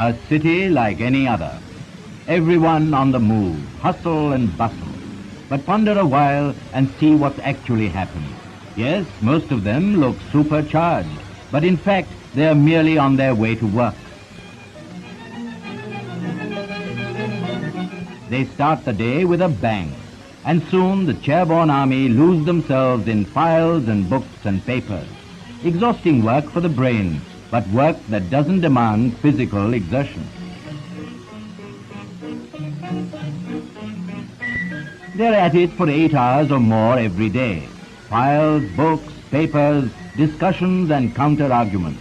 A city like any other. Everyone on the move, hustle and bustle. But ponder a while and see what's actually happened. Yes, most of them look supercharged, but in fact they are merely on their way to work. They start the day with a bang, and soon the chairborne army lose themselves in files and books and papers. Exhausting work for the brain, but work that doesn't demand physical exertion. They're at it for 8 hours or more every day. Files, books, papers, discussions and counter-arguments.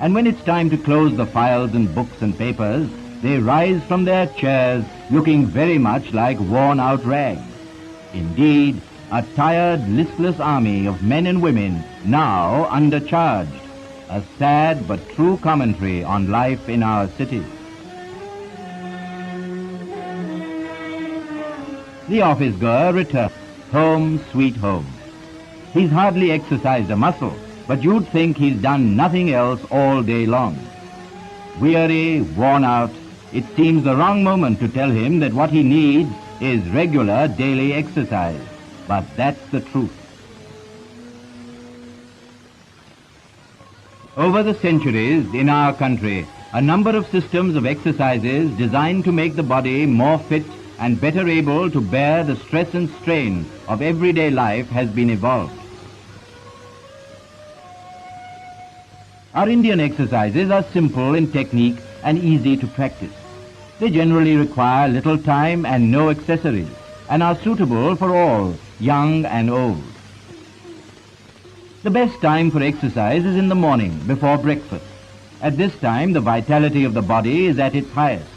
And when it's time to close the files and books and papers, they rise from their chairs looking very much like worn-out rags. Indeed, a tired, listless army of men and women now undercharged. A sad but true commentary on life in our cities. The office-goer returns. Home, sweet home. He's hardly exercised a muscle, but you'd think he's done nothing else all day long. Weary, worn out, it seems the wrong moment to tell him that what he needs is regular daily exercise. But that's the truth. Over the centuries in our country, a number of systems of exercises designed to make the body more fit and better able to bear the stress and strain of everyday life has been evolved. Our Indian exercises are simple in technique and easy to practice. They generally require little time and no accessories, and are suitable for all, young and old. The best time for exercise is in the morning, before breakfast. At this time, the vitality of the body is at its highest.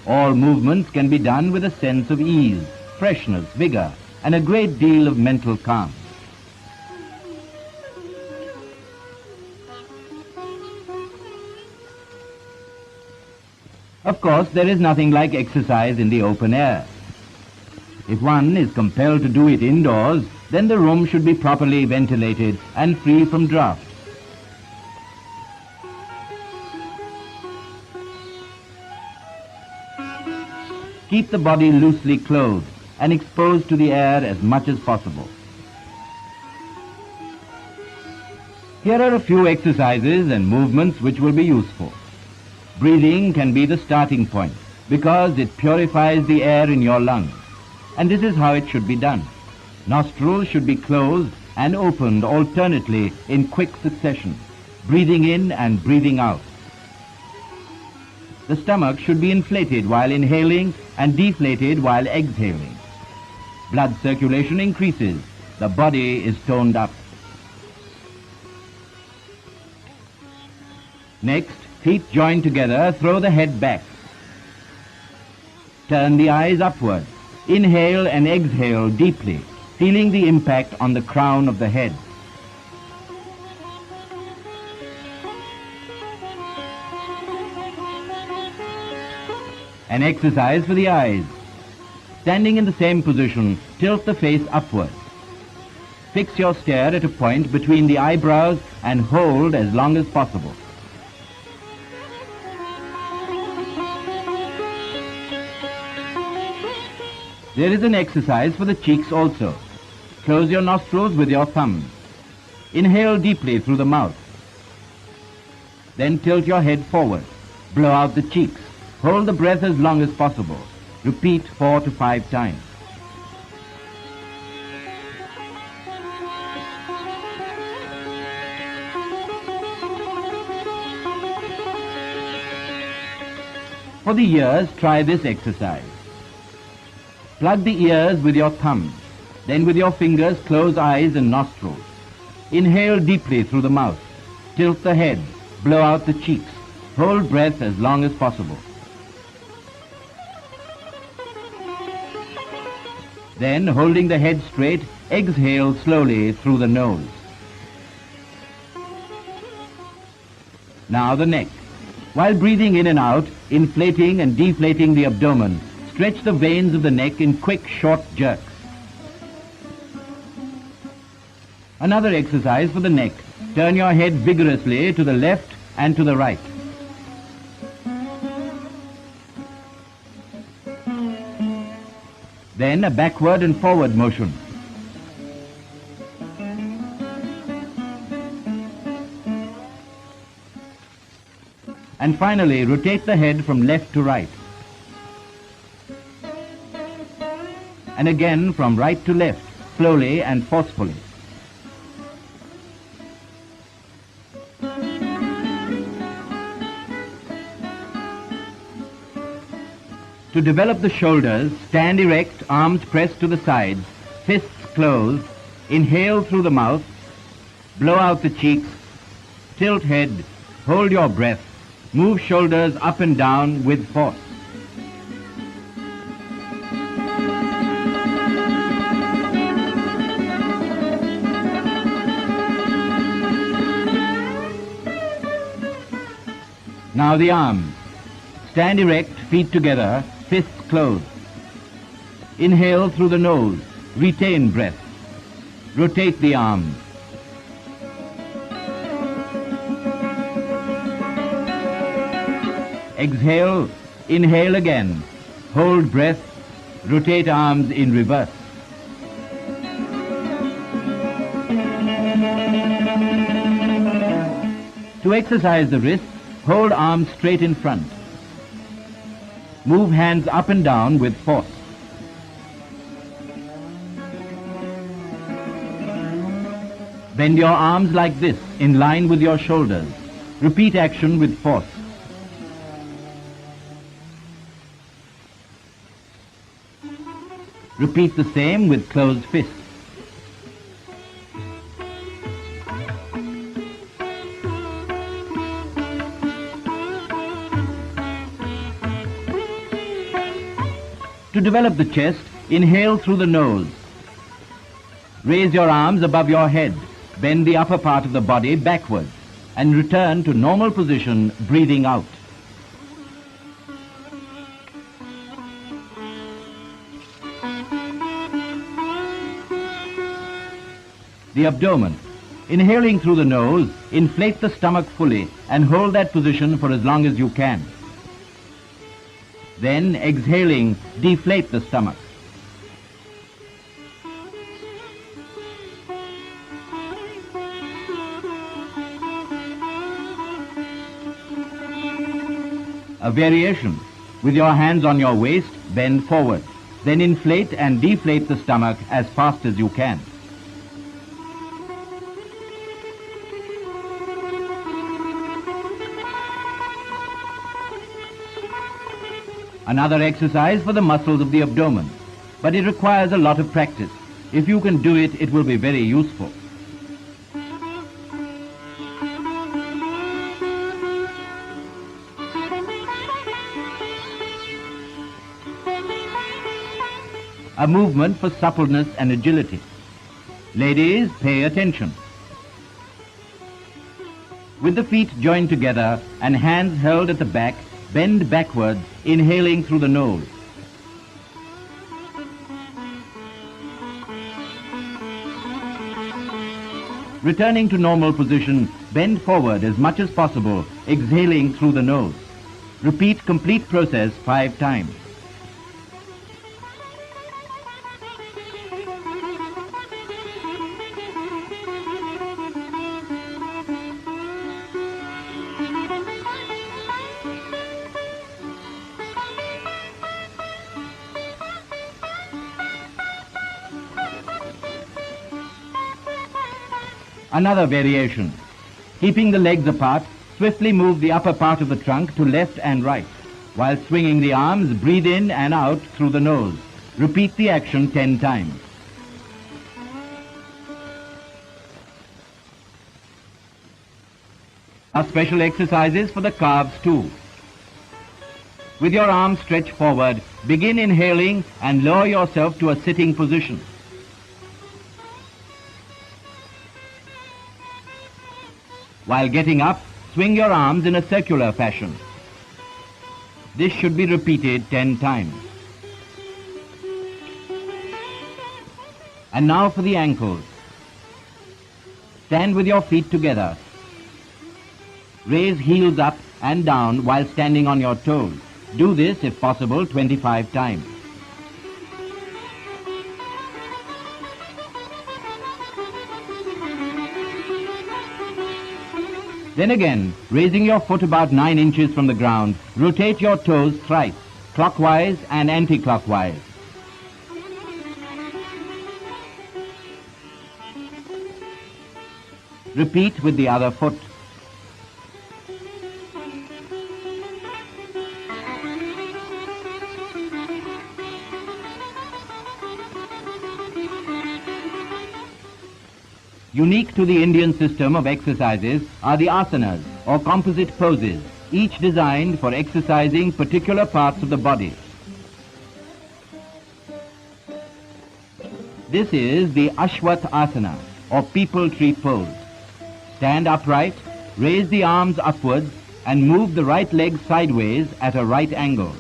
All movements can be done with a sense of ease, freshness, vigor, and a great deal of mental calm. Of course, there is nothing like exercise in the open air. If one is compelled to do it indoors, then the room should be properly ventilated and free from draught. Keep the body loosely clothed and exposed to the air as much as possible. Here are a few exercises and movements which will be useful. Breathing can be the starting point because it purifies the air in your lungs. And this is how it should be done. Nostrils should be closed and opened alternately in quick succession, breathing in and breathing out. The stomach should be inflated while inhaling and deflated while exhaling. Blood circulation increases. The body is toned up. Next, feet joined together, throw the head back. Turn the eyes upward. Inhale and exhale deeply, feeling the impact on the crown of the head. An exercise for the eyes. Standing in the same position, tilt the face upward. Fix your stare at a point between the eyebrows and hold as long as possible. There is an exercise for the cheeks also. Close your nostrils with your thumbs. Inhale deeply through the mouth. Then tilt your head forward. Blow out the cheeks. Hold the breath as long as possible. Repeat 4 to 5 times. For the ears, try this exercise. Plug the ears with your thumbs. Then with your fingers, close eyes and nostrils. Inhale deeply through the mouth. Tilt the head. Blow out the cheeks. Hold breath as long as possible. Then, holding the head straight, exhale slowly through the nose. Now the neck. While breathing in and out, inflating and deflating the abdomen, stretch the veins of the neck in quick, short jerks. Another exercise for the neck. Turn your head vigorously to the left and to the right. Then a backward and forward motion. And finally, rotate the head from left to right. And again from right to left, slowly and forcefully. To develop the shoulders, stand erect, arms pressed to the sides, fists closed, inhale through the mouth, blow out the cheeks, tilt head, hold your breath, move shoulders up and down with force. Now the arms. Stand erect, feet together, fists closed. Inhale through the nose, retain breath. Rotate the arms. Exhale, inhale again. Hold breath, rotate arms in reverse. To exercise the wrists, hold arms straight in front. Move hands up and down with force. Bend your arms like this, in line with your shoulders. Repeat action with force. Repeat the same with closed fists. To develop the chest, inhale through the nose. Raise your arms above your head. Bend the upper part of the body backwards and return to normal position, breathing out. The abdomen. Inhaling through the nose, inflate the stomach fully and hold that position for as long as you can. Then, exhaling, deflate the stomach. A variation. With your hands on your waist, bend forward. Then inflate and deflate the stomach as fast as you can. Another exercise for the muscles of the abdomen, but it requires a lot of practice. If you can do it, it will be very useful. A movement for suppleness and agility. Ladies, pay attention. With the feet joined together and hands held at the back, bend backwards, inhaling through the nose. Returning to normal position, bend forward as much as possible, exhaling through the nose. Repeat complete process 5 times. Another variation. Keeping the legs apart, swiftly move the upper part of the trunk to left and right. While swinging the arms, breathe in and out through the nose. Repeat the action 10 times. Are special exercises for the calves too. With your arms stretched forward, begin inhaling and lower yourself to a sitting position. While getting up, swing your arms in a circular fashion. This should be repeated 10 times. And now for the ankles. Stand with your feet together. Raise heels up and down while standing on your toes. Do this, if possible, 25 times. Then again, raising your foot about 9 inches from the ground, rotate your toes thrice, clockwise and anti-clockwise. Repeat with the other foot. Unique to the Indian system of exercises are the asanas, or composite poses, each designed for exercising particular parts of the body. This is the Ashwat asana, or people tree pose. Stand upright, raise the arms upwards, and move the right leg sideways at a right angle.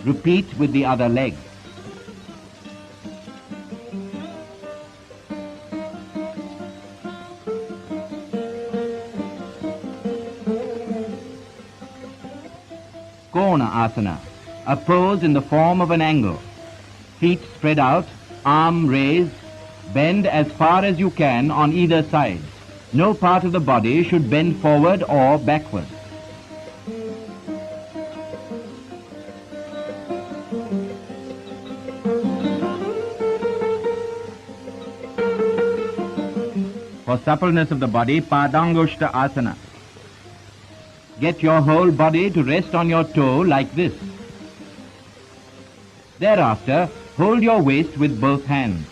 Repeat with the other leg. Kona asana, a pose in the form of an angle. Feet spread out, arm raised, bend as far as you can on either side. No part of the body should bend forward or backward. For suppleness of the body, Padangushta asana. Get your whole body to rest on your toe like this. Thereafter, hold your waist with both hands.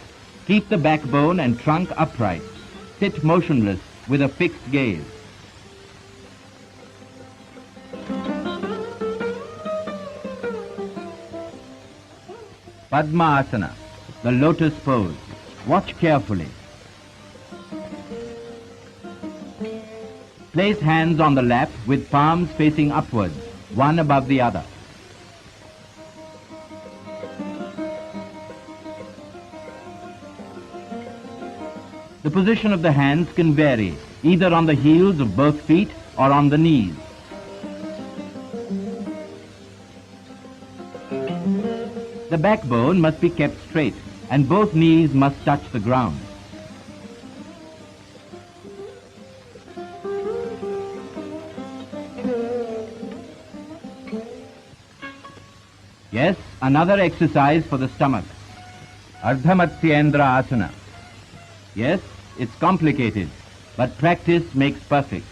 Keep the backbone and trunk upright. Sit motionless with a fixed gaze. Padma-asana, the lotus pose. Watch carefully. Place hands on the lap with palms facing upwards, one above the other. The position of the hands can vary, either on the heels of both feet or on the knees. The backbone must be kept straight, and both knees must touch the ground. Yes, another exercise for the stomach. Ardhamatsyendra asana. Yes, it's complicated, but practice makes perfect.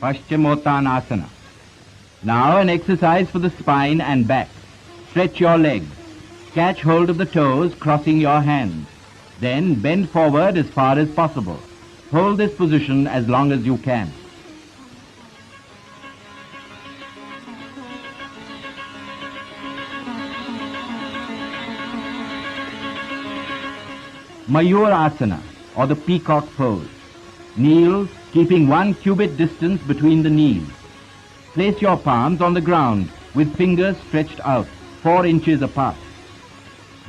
Paschimottanasana. Now an exercise for the spine and back. Stretch your legs. Catch hold of the toes, crossing your hands. Then bend forward as far as possible. Hold this position as long as you can. Mayurasana, or the peacock pose. Kneel, keeping 1 cubit distance between the knees. Place your palms on the ground with fingers stretched out, 4 inches apart.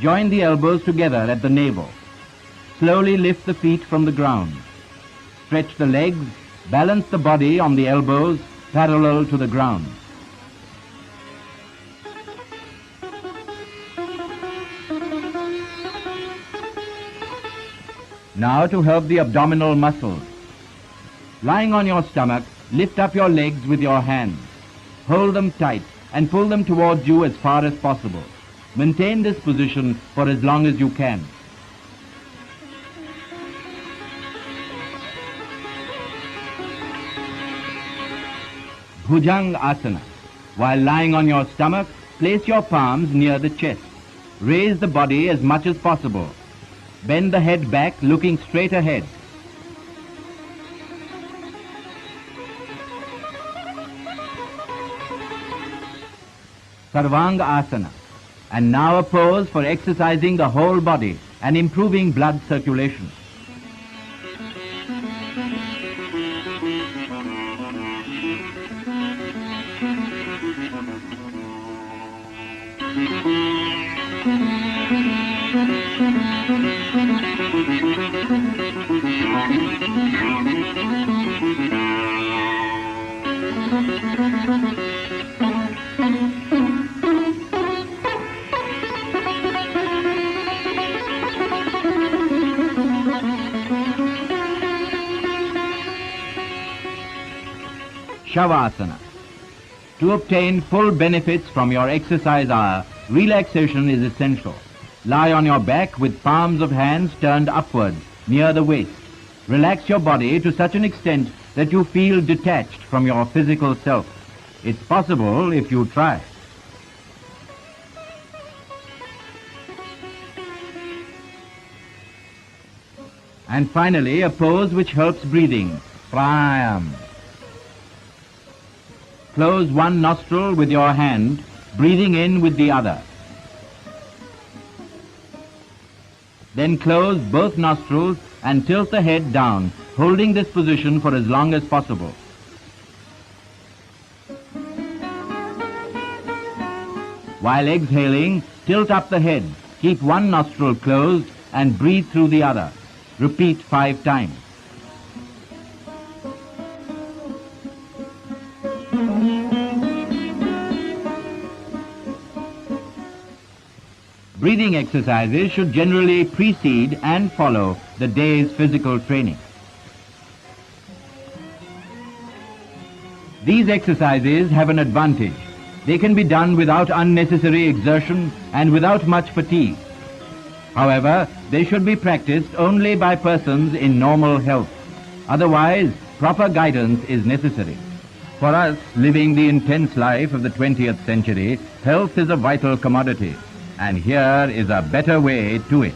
Join the elbows together at the navel. Slowly lift the feet from the ground. Stretch the legs, balance the body on the elbows parallel to the ground. Now to help the abdominal muscles. Lying on your stomach, lift up your legs with your hands. Hold them tight and pull them towards you as far as possible. Maintain this position for as long as you can. Bhujang asana. While lying on your stomach, place your palms near the chest. Raise the body as much as possible. Bend the head back, looking straight ahead. Sarvanga asana. And now a pose for exercising the whole body and improving blood circulation. Shavasana. To obtain full benefits from your exercise hour, relaxation is essential. Lie on your back with palms of hands turned upwards near the waist. Relax your body to such an extent that you feel detached from your physical self. It's possible if you try. And finally, a pose which helps breathing, pranayama. Close one nostril with your hand, breathing in with the other. Then close both nostrils and tilt the head down, holding this position for as long as possible. While exhaling, tilt up the head, keep one nostril closed and breathe through the other. Repeat 5 times. Breathing exercises should generally precede and follow the day's physical training. These exercises have an advantage. They can be done without unnecessary exertion and without much fatigue. However, they should be practiced only by persons in normal health. Otherwise, proper guidance is necessary. For us, living the intense life of the 20th century, health is a vital commodity. And here is a better way to it.